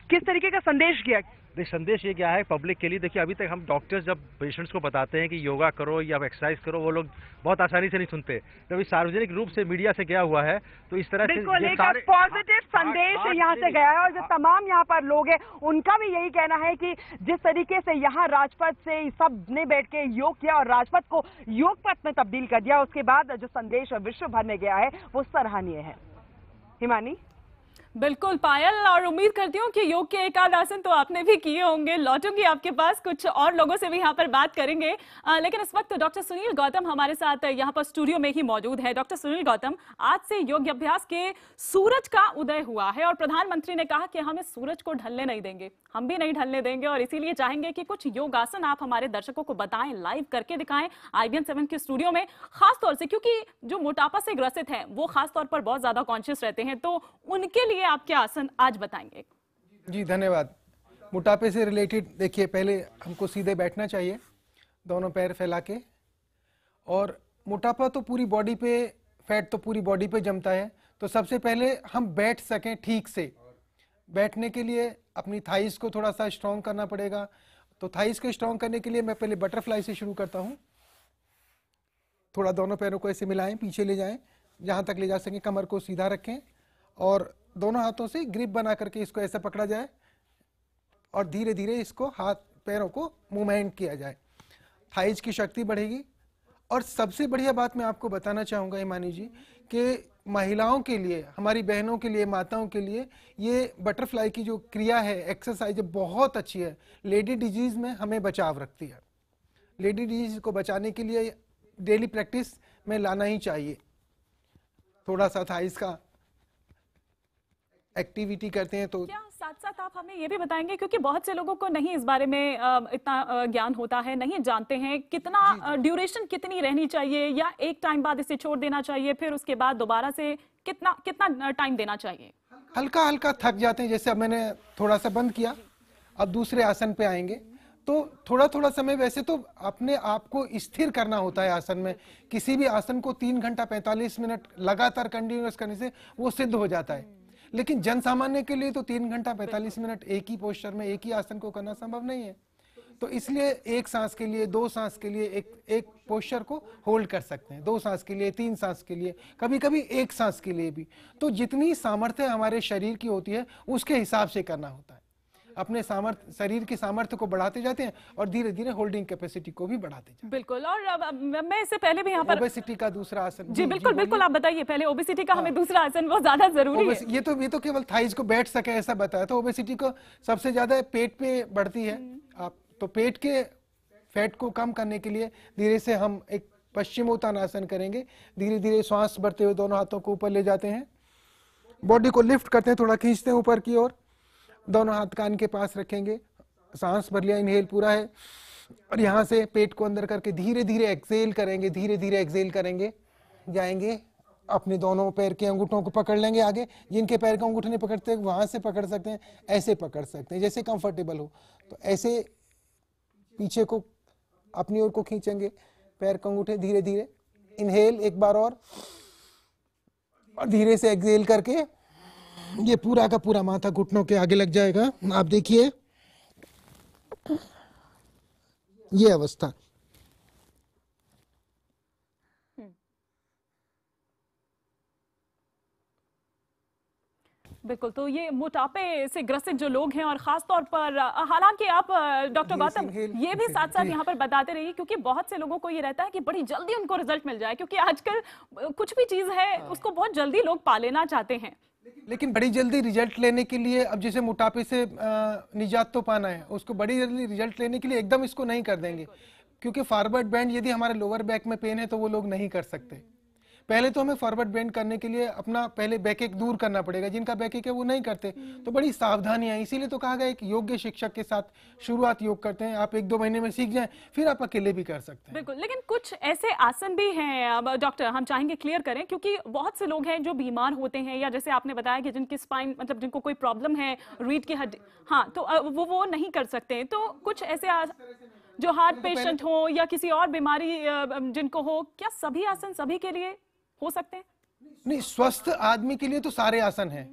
किस तरीके का संदेश किया? संदेश ये क्या है पब्लिक के लिए, देखिए अभी तक हम डॉक्टर्स जब पेशेंट्स को बताते हैं कि योगा करो या एक्सरसाइज करो, वो लोग बहुत आसानी से नहीं सुनते। जब इस सार्वजनिक रूप से मीडिया से गया हुआ है तो इस तरह से एक पॉजिटिव संदेश यहाँ से गया है और जो तमाम यहाँ पर लोग हैं उनका भी यही कहना है कि जिस तरीके से यहाँ राजपथ से सब ने बैठ के योग किया और राजपथ को योग पथ में तब्दील कर दिया, उसके बाद जो संदेश विश्व भर में गया है वो सराहनीय है। हिमानी। बिल्कुल पायल, और उम्मीद करती हूँ कि योग के एक आध आसन तो आपने भी किए होंगे। लौटूंगी आपके पास, कुछ और लोगों से भी यहाँ पर बात करेंगे, लेकिन इस वक्त डॉक्टर सुनील गौतम हमारे साथ यहाँ पर स्टूडियो में ही मौजूद है। डॉक्टर सुनील गौतम, आज से योग अभ्यास के सूरज का उदय हुआ है और प्रधानमंत्री ने कहा कि हम इस सूरज को ढलने नहीं देंगे, हम भी नहीं ढलने देंगे, और इसीलिए चाहेंगे कि कुछ योगासन आप हमारे दर्शकों को बताएं, लाइव करके दिखाएं IBN 7 के स्टूडियो में, खासतौर से क्योंकि जो मोटापा से ग्रसित हैं वो खासतौर पर बहुत ज्यादा कॉन्शियस रहते हैं, तो उनके लिए आप क्या आसन आज बताएंगे? जी धन्यवाद। मोटापे से रिलेटेड देखिए, पहले हमको सीधे बैठना चाहिए, दोनों पैर फैला के, और मोटापा तो पूरी बॉडी पे, फैट तो पूरी बॉडी पे जमता है, तो सबसे पहले हम बैठ सकें ठीक से। बैठने के लिए अपनी थाइस को थोड़ा सा स्ट्रॉन्ग करना पड़ेगा। तो थाइस को स्ट्रॉन्ग करने के लिए मैं पहले बटरफ्लाई से शुरू करता हूँ। थोड़ा दोनों पैरों को ऐसे मिलाएं, पीछे ले जाएं, जहाँ तक ले जा सकें, कमर को सीधा रखें और दोनों हाथों से ग्रिप बना करके इसको ऐसा पकड़ा जाए और धीरे धीरे इसको हाथ पैरों को मूवमेंट किया जाए। थाइज की शक्ति बढ़ेगी। और सबसे बढ़िया बात मैं आपको बताना चाहूँगा हिमानी जी कि महिलाओं के लिए, हमारी बहनों के लिए, माताओं के लिए ये बटरफ्लाई की जो क्रिया है, एक्सरसाइज है, बहुत अच्छी है। लेडी डिजीज में हमें बचाव रखती है। लेडी डिजीज को बचाने के लिए डेली प्रैक्टिस में लाना ही चाहिए। थोड़ा सा थाइज का एक्टिविटी करते हैं तो क्या साथ साथ आप हमें ये भी बताएंगे, क्योंकि बहुत से लोगों को नहीं इस बारे में इतना ज्ञान होता है, नहीं जानते हैं कितना ड्यूरेशन कितनी रहनी चाहिए, या एक टाइम बाद इसे छोड़ देना चाहिए, फिर उसके बाद दोबारा से कितना टाइम देना चाहिए? हल्का हल्का थक जाते हैं, जैसे अब मैंने थोड़ा सा बंद किया, अब दूसरे आसन पे आएंगे, तो थोड़ा थोड़ा समय, वैसे तो अपने आप को स्थिर करना होता है आसन में। किसी भी आसन को 3 घंटा 45 मिनट लगातार कंटिन्यूअस करने से वो सिद्ध हो जाता है, लेकिन जन सामान्य के लिए तो 3 घंटा 45 मिनट एक ही पोस्चर में एक ही आसन को करना संभव नहीं है। तो इसलिए एक सांस के लिए, 2 सांस के लिए एक पोस्चर को होल्ड कर सकते हैं, 2 सांस के लिए, 3 सांस के लिए, कभी कभी 1 सांस के लिए भी। तो जितनी सामर्थ्य हमारे शरीर की होती है उसके हिसाब से करना होता है। अपने शरीर की सामर्थ्य को बढ़ाते जाते हैं और धीरे धीरे होल्डिंग कैपेसिटी को भी बढ़ाते जाते हैं। बिल्कुल। और मैं इससे पहले भी यहाँ पर ओबेसिटी का दूसरा आसन। जी बिल्कुल बिल्कुल, आप बताइए पहले ओबेसिटी का। हमें दूसरा आसन वो ज्यादा जरूरी है। ये तो केवल थाइज को बैठ सके ऐसा बताया। तो ओबेसिटी को सबसे ज्यादा पेट पे बढ़ती है। आप तो पेट के फैट को कम करने के लिए धीरे से हम एक पश्चिमोत्तानासन करेंगे। धीरे धीरे श्वास बढ़ते हुए दोनों हाथों को ऊपर ले जाते हैं, बॉडी को लिफ्ट करते हैं, थोड़ा खींचते हैं ऊपर की ओर, दोनों हाथ कान के पास रखेंगे, सांस भर लिया, इनहेल पूरा है, और यहाँ से पेट को अंदर करके धीरे धीरे एक्सेल करेंगे, धीरे धीरे एक्सेल करेंगे, जाएंगे अपने दोनों पैर के अंगूठों को पकड़ लेंगे आगे। जिनके पैर के अंगूठे नहीं पकड़ते वहां से पकड़ सकते हैं, ऐसे पकड़ सकते हैं जैसे कंफर्टेबल हो। तो ऐसे पीछे को अपनी ओर को खींचेंगे पैर के अंगूठे, धीरे धीरे इनहेल एक बार और धीरे से एक्सेल करके ये पूरा का पूरा माथा घुटनों के आगे लग जाएगा। आप देखिए ये अवस्था। बिल्कुल। तो ये मोटापे से ग्रसित जो लोग हैं, और खास तौर पर हालांकि आप डॉक्टर गौतम ये भी साथ साथ यहाँ पर बताते रहिए, क्योंकि बहुत से लोगों को ये रहता है कि बड़ी जल्दी उनको रिजल्ट मिल जाए, क्योंकि आजकल कुछ भी चीज है उसको बहुत जल्दी लोग पा लेना चाहते हैं। लेकिन बड़ी जल्दी रिजल्ट लेने के लिए, अब जैसे मोटापे से निजात तो पाना है, उसको बड़ी जल्दी रिजल्ट लेने के लिए एकदम इसको नहीं कर देंगे, क्योंकि फॉरवर्ड बेंड यदि हमारे लोअर बैक में पेन है तो वो लोग नहीं कर सकते। पहले तो हमें फॉरवर्ड बेंड करने के लिए अपना पहले बैकएक दूर करना पड़ेगा, जिनका बैकएक है वो नहीं करते, तो बड़ी सावधानियां, इसीलिए तो कहा गया एक योग्य शिक्षक के साथ शुरुआत योग करते हैं, आप 1-2 महीने में सीख जाएं, फिर आप अकेले भी कर सकते हैं। बिल्कुल, लेकिन कुछ ऐसे आसन भी हैं डॉक्टर, हम चाहेंगे क्लियर करें, क्योंकि बहुत से लोग हैं जो बीमार होते हैं या जैसे आपने बताया कि जिनकी स्पाइन मतलब जिनको कोई प्रॉब्लम है रीढ़ की हड्डी, हाँ, तो वो नहीं कर सकते, तो कुछ ऐसे जो हार्ट पेशेंट हो या किसी और बीमारी जिनको हो, क्या सभी आसन सभी के लिए हो सकते हैं? नहीं, स्वस्थ आदमी के लिए तो सारे आसन हैं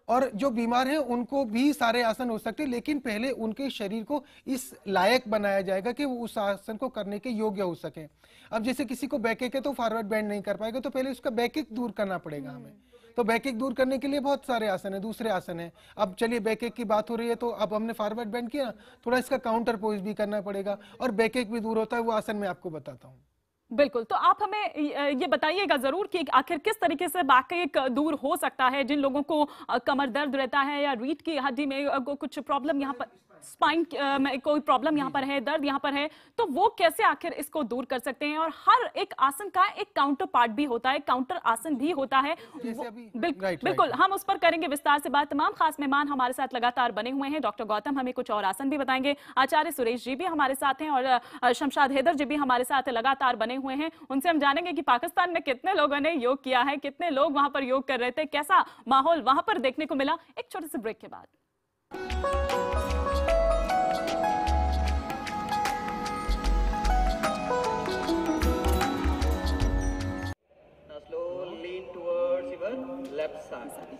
और जो बीमार हैं उनको भी सारे आसन हो सकते हैं, लेकिन पहले उनके शरीर को इस लायक बनाया जाएगा कि वो उस आसन को करने के योग्य हो सके। अब जैसे किसी को बैकएक है तो फॉरवर्ड बेंड नहीं कर पाएगा, तो पहले उसका बैकएक दूर करना पड़ेगा हमें, तो बैकएक दूर करने के लिए बहुत सारे आसन है, दूसरे आसन है। अब चलिए बैकएक की बात हो रही है तो अब हमने फॉरवर्ड बेंड किया, थोड़ा इसका काउंटर पोज भी करना पड़ेगा और बैकएक भी दूर होता है, वो आसन मैं आपको बताता हूँ। बिल्कुल, तो आप हमें ये बताइएगा जरूर कि आखिर किस तरीके से बैकएक दूर हो सकता है, जिन लोगों को कमर दर्द रहता है या रीढ़ की हड्डी में कुछ प्रॉब्लम, यहाँ पर स्पाइन में कोई प्रॉब्लम यहाँ पर है, दर्द यहाँ पर है, तो वो कैसे आखिर इसको दूर कर सकते हैं। और हर एक आसन का एक काउंटर पार्ट भी होता है, काउंटर आसन भी होता है, बिल्कुल हम उस पर करेंगे विस्तार से बात। तमाम खास मेहमान हमारे साथ लगातार बने हुए हैं, डॉक्टर गौतम हमें कुछ और आसन भी बताएंगे, आचार्य सुरेश जी भी हमारे साथ हैं और शमशाद हैदर जी भी हमारे साथ लगातार बने हुए हैं। उनसे हम जानेंगे कि पाकिस्तान में कितने लोगों ने योग किया है, कितने लोग वहां पर योग कर रहे थे, कैसा माहौल वहां पर देखने को मिला, एक छोटे से ब्रेक के बाद। Left side.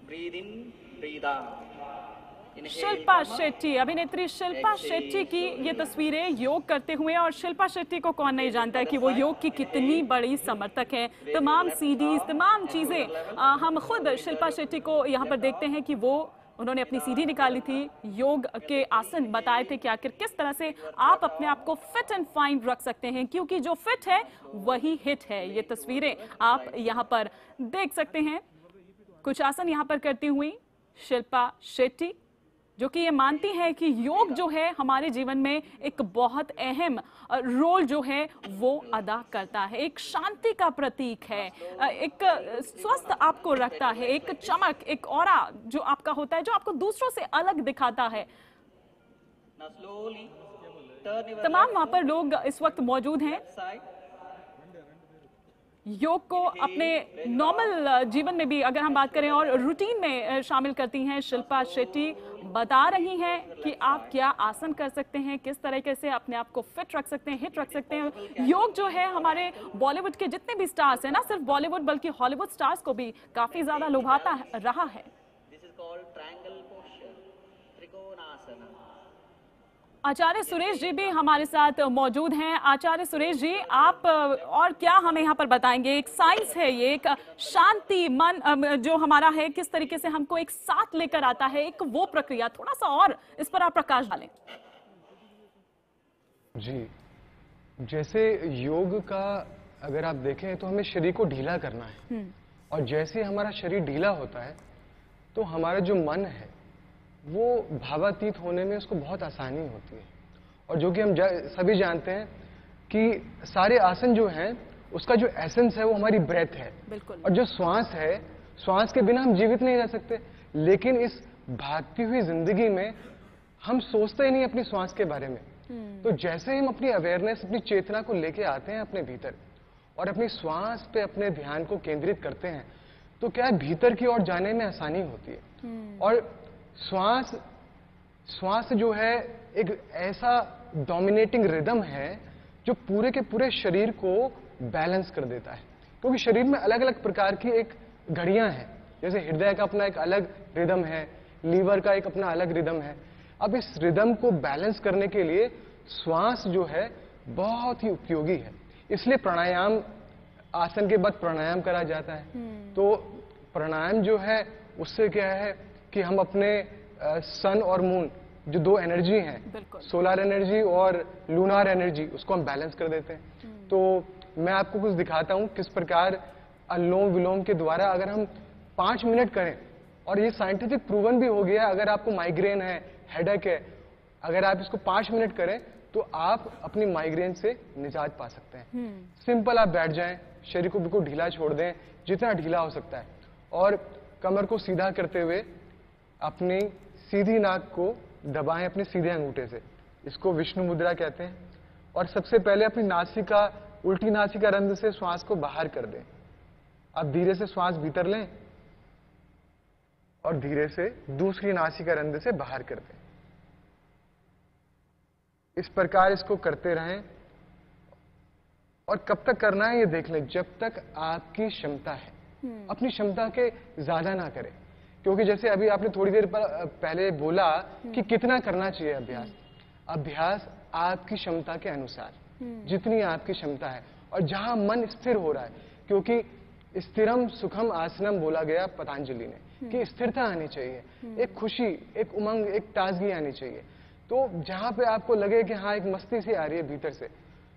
Breathe in, breathe out. Shilpa Shetty, अभिनेत्री शिल्पा शेट्टी की ये तस्वीरें योग करते हुए, और शिल्पा शेट्टी को कौन नहीं जानता है कि वो योग की कितनी बड़ी समर्थक है। तमाम सीडीज, तमाम चीजें हम खुद शिल्पा शेट्टी को यहाँ पर देखते हैं कि वो उन्होंने अपनी सीडी निकाली थी, योग के आसन बताए थे कि आखिर किस तरह से आप अपने आप को फिट एंड फाइन रख सकते हैं, क्योंकि जो फिट है वही हिट है। ये तस्वीरें आप यहाँ पर देख सकते हैं, कुछ आसन यहाँ पर करती हुई शिल्पा शेट्टी, जो कि ये मानती है कि योग जो है हमारे जीवन में एक बहुत अहम रोल जो है वो अदा करता है, एक शांति का प्रतीक है, एक स्वस्थ आपको रखता है, एक चमक, एक ऑरा जो आपका होता है, जो आपको दूसरों से अलग दिखाता है। तमाम वहां पर लोग इस वक्त मौजूद हैं, योग को अपने नॉर्मल जीवन में भी अगर हम बात करें और रूटीन में शामिल करती हैं। शिल्पा शेट्टी बता रही हैं कि आप क्या आसन कर सकते हैं, किस तरीके से अपने आप को फिट रख सकते हैं, हिट रख सकते हैं। योग जो है हमारे बॉलीवुड के जितने भी स्टार्स हैं, ना सिर्फ बॉलीवुड बल्कि हॉलीवुड स्टार्स को भी काफी ज्यादा लुभाता रहा है। आचार्य सुरेश जी भी हमारे साथ मौजूद हैं। आचार्य सुरेश जी, आप और क्या हमें यहाँ पर बताएंगे? एक साइंस है ये, एक शांति मन जो हमारा है, किस तरीके से हमको एक साथ लेकर आता है, एक वो प्रक्रिया, थोड़ा सा और इस पर आप प्रकाश डालें। जी, जैसे योग का अगर आप देखें तो हमें शरीर को ढीला करना है, और जैसे हमारा शरीर ढीला होता है तो हमारा जो मन है वो भावातीत होने में उसको बहुत आसानी होती है। और जो कि हम सभी जानते हैं कि सारे आसन जो हैं उसका जो एसेंस है वो हमारी ब्रेथ है, और जो श्वास है, श्वास के बिना हम जीवित नहीं रह सकते। लेकिन इस भागती हुई जिंदगी में हम सोचते ही नहीं अपनी श्वास के बारे में। तो जैसे हम अपनी अवेयरनेस, अपनी चेतना को लेके आते हैं अपने भीतर और अपनी श्वास पे अपने ध्यान को केंद्रित करते हैं, तो क्या है, भीतर की ओर जाने में आसानी होती है। और श्वास जो है एक ऐसा डोमिनेटिंग रिदम है जो पूरे के पूरे शरीर को बैलेंस कर देता है, क्योंकि शरीर में अलग अलग प्रकार की एक घड़ियां हैं। जैसे हृदय का अपना एक अलग रिदम है, लीवर का एक अपना अलग रिदम है। अब इस रिदम को बैलेंस करने के लिए श्वास जो है बहुत ही उपयोगी है, इसलिए प्राणायाम, आसन के बाद प्राणायाम करा जाता है। तो प्राणायाम जो है उससे क्या है कि हम अपने सन और मून जो दो एनर्जी हैं, सोलर एनर्जी और लूनार एनर्जी, उसको हम बैलेंस कर देते हैं। तो मैं आपको कुछ दिखाता हूं किस प्रकार अनुलोम विलोम के द्वारा अगर हम 5 मिनट करें, और ये साइंटिफिक प्रूवन भी हो गया, अगर आपको माइग्रेन है, हेडेक है, अगर आप इसको 5 मिनट करें तो आप अपनी माइग्रेन से निजात पा सकते हैं। सिंपल आप बैठ जाएं, शरीर को बिल्कुल ढीला छोड़ दें, जितना ढीला हो सकता है, और कमर को सीधा करते हुए अपनी सीधी नाक को दबाएं अपने सीधे अंगूठे से। इसको विष्णु मुद्रा कहते हैं। और सबसे पहले अपनी नासिका, उल्टी नासिका रंध्र से श्वास को बाहर कर दें। आप धीरे से श्वास भीतर लें और धीरे से दूसरी नासिका रंध्र से बाहर कर दें। इस प्रकार इसको करते रहें और कब तक करना है ये देख लें, जब तक आपकी क्षमता है। अपनी क्षमता के ज्यादा ना करें, क्योंकि जैसे अभी आपने थोड़ी देर पहले बोला कि कितना करना चाहिए अभ्यास। अभ्यास आपकी क्षमता के अनुसार, जितनी आपकी क्षमता है और जहां मन स्थिर हो रहा है, क्योंकि स्थिरम सुखम आसनम बोला गया पतंजलि ने कि स्थिरता आनी चाहिए, एक खुशी, एक उमंग, एक ताजगी आनी चाहिए। तो जहां पे आपको लगे कि हाँ एक मस्ती सी आ रही है भीतर से,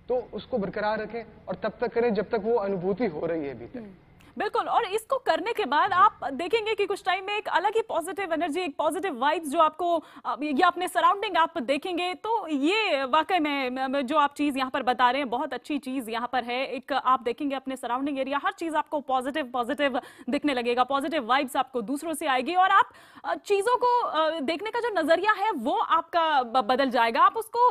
तो उसको बरकरार रखें और तब तक करें जब तक वो अनुभूति हो रही है भीतर। बिल्कुल। और इसको करने के बाद आप देखेंगे कि कुछ टाइम में एक अलग ही पॉजिटिव एनर्जी, एक पॉजिटिव वाइब्स जो आपको या अपने सराउंडिंग आप देखेंगे, तो ये वाकई में जो आप चीज़ यहाँ पर बता रहे हैं बहुत अच्छी चीज़ यहाँ पर है। एक आप देखेंगे अपने सराउंडिंग एरिया, हर चीज़ आपको पॉजिटिव दिखने लगेगा, पॉजिटिव वाइब्स आपको दूसरों से आएगी और आप चीज़ों को देखने का जो नज़रिया है वो आपका बदल जाएगा। आप उसको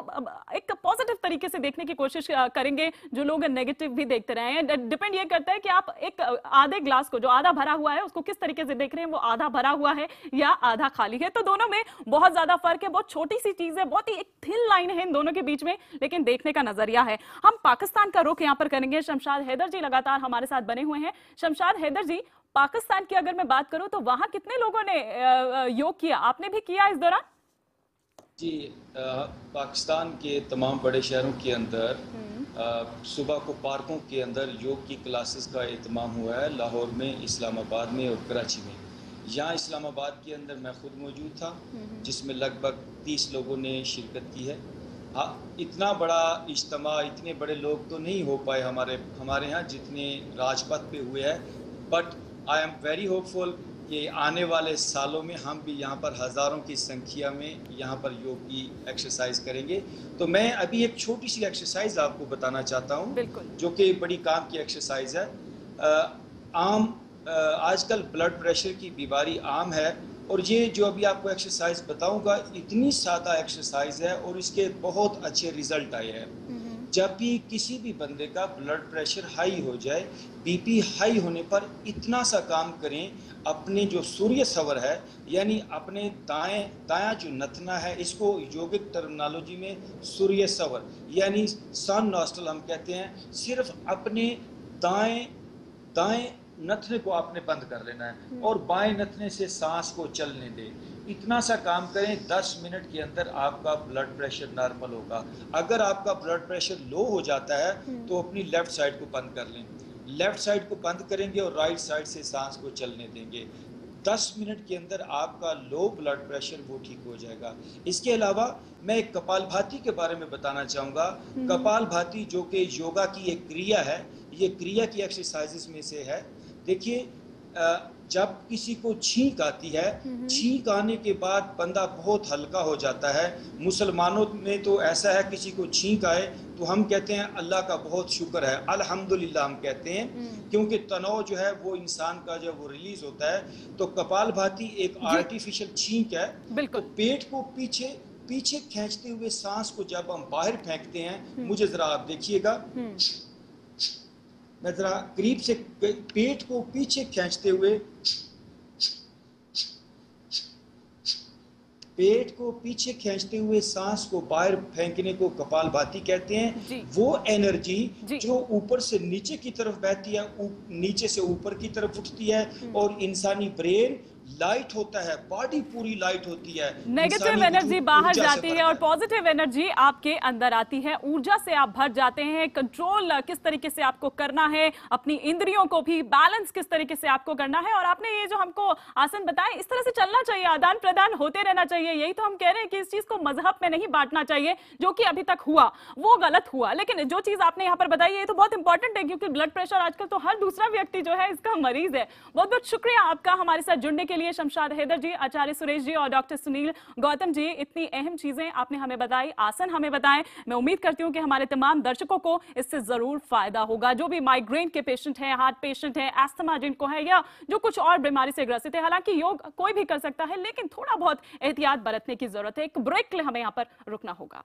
एक पॉजिटिव तरीके से देखने की कोशिश करेंगे। जो लोग नेगेटिव भी देखते रहे हैं, डिपेंड ये करता है कि आप एक आधे ग्लास को, जो आधा भरा हुआ है, उसको किस तरीके से देख रहे हैं, वो आधा भरा हुआ है या आधा खाली है। तो दोनों में बहुत ज्यादा फर्क है, बहुत छोटी सी चीज है, बहुत ही एक थिन लाइन है इन दोनों के बीच में, लेकिन देखने का नजरिया है। हम पाकिस्तान का रुख यहाँ पर करेंगे। शमशाद हैदर जी लगातार हमारे साथ बने हुए हैं। शमशाद हैदर जी, पाकिस्तान की अगर मैं बात करूं तो वहां कितने लोगों ने योग किया? आपने भी किया इस दौरान? जी, पाकिस्तान के तमाम बड़े शहरों के अंदर सुबह को पार्कों के अंदर योग की क्लासेस का एहतमाम हुआ है, लाहौर में, इस्लामाबाद में और कराची में। यहाँ इस्लामाबाद के अंदर मैं खुद मौजूद था, जिसमें लगभग 30 लोगों ने शिरकत की है। हाँ, इतना बड़ा इज्तिमा, इतने बड़े लोग तो नहीं हो पाए हमारे यहाँ जितने राजपथ पे हुए हैं, but I am very hopeful कि आने वाले सालों में हम भी यहाँ पर हज़ारों की संख्या में यहाँ पर योग की एक्सरसाइज करेंगे। तो मैं अभी एक छोटी सी एक्सरसाइज आपको बताना चाहता हूँ, जो कि बड़ी काम की एक्सरसाइज है। आजकल ब्लड प्रेशर की बीमारी आम है, और ये जो अभी आपको एक्सरसाइज बताऊँगा इतनी सादा एक्सरसाइज है और इसके बहुत अच्छे रिजल्ट आए हैं। जब भी किसी भी बंदे का ब्लड प्रेशर हाई हो जाए, बीपी हाई होने पर इतना सा काम करें, अपने जो सूर्य सवर है, यानी अपने दायां जो नथना है, इसको योगिक टर्मिनोलॉजी में सूर्य सवर यानी सन नॉस्ट्रल हम कहते हैं, सिर्फ अपने दाएं नथने को आपने बंद कर लेना है और बाएं नथने से सांस को चलने दें। इतना सा काम करें, 10 मिनट के अंदर आपका ब्लड प्रेशर नॉर्मल होगा। अगर आपका ब्लड प्रेशर लो हो जाता है तो अपनी लेफ्ट साइड को बंद कर लें, लेफ्ट साइड को बंद करेंगे और राइट साइड से सांस को चलने देंगे। 10 मिनट के अंदर आपका लो ब्लड प्रेशर वो ठीक हो जाएगा। इसके अलावा मैं एक कपालभाति के बारे में बताना चाहूँगा। कपालभाति जो कि योगा की एक क्रिया है, ये क्रिया की एक्सरसाइजेस में से है। देखिए, जब किसी को छींक आती है, छींक आने के बाद बंदा बहुत हल्का हो जाता है। मुसलमानों में तो ऐसा है, किसी को छींक आए तो हम कहते हैं अल्लाह का बहुत शुक्र है, अल्हम्दुलिल्लाह हम कहते हैं, क्योंकि तनाव जो है वो इंसान का जब वो रिलीज होता है। तो कपालभाति एक आर्टिफिशियल छींक है। तो पेट को पीछे खींचते हुए सांस को जब हम बाहर फेंकते हैं, मुझे जरा आप देखिएगा, मैं जरा करीब से, पेट को पीछे खींचते हुए, पेट को पीछे खींचते हुए सांस को बाहर फेंकने को कपालभाति कहते हैं। वो एनर्जी जो ऊपर से नीचे की तरफ बहती है, नीचे से ऊपर की तरफ उठती है, और इंसानी ब्रेन लाइट होता है, बॉडी पूरी लाइट होती है, नेगेटिव एनर्जी बाहर जाती है और पॉजिटिव एनर्जी आपके अंदर आती है, ऊर्जा से आप भर जाते हैं। कंट्रोल किस तरीके से आपको करना है, अपनी इंद्रियों को भी बैलेंस किस तरीके से आपको करना है। और आपने ये जो हमको आसन बताए, इस तरह से चलना चाहिए, आदान प्रदान होते रहना चाहिए। यही तो हम कह रहे हैं कि इस चीज को मजहब में नहीं बांटना चाहिए, जो कि अभी तक हुआ वो गलत हुआ। लेकिन जो चीज आपने यहाँ पर बताई ये तो बहुत इंपॉर्टेंट है, क्योंकि ब्लड प्रेशर आजकल तो हर दूसरा व्यक्ति जो है इसका मरीज है। बहुत बहुत शुक्रिया आपका हमारे साथ जुड़ने के के लिए शमशाद हैदर जी, आचार्य सुरेश जी और डॉक्टर सुनील गौतम जी, इतनी अहम चीजें आपने हमें बताई, आसन हमें बताएं। मैं उम्मीद करती हूँ कि हमारे तमाम दर्शकों को इससे जरूर फायदा होगा। जो भी माइग्रेन के पेशेंट हैं, हार्ट पेशेंट हैं, एस्थमा जिनको है या जो कुछ और बीमारी से ग्रसित है, हालांकि योग कोई भी कर सकता है, लेकिन थोड़ा बहुत एहतियात बरतने की जरूरत है। एक ब्रेक के लिए हमें यहाँ पर रुकना होगा।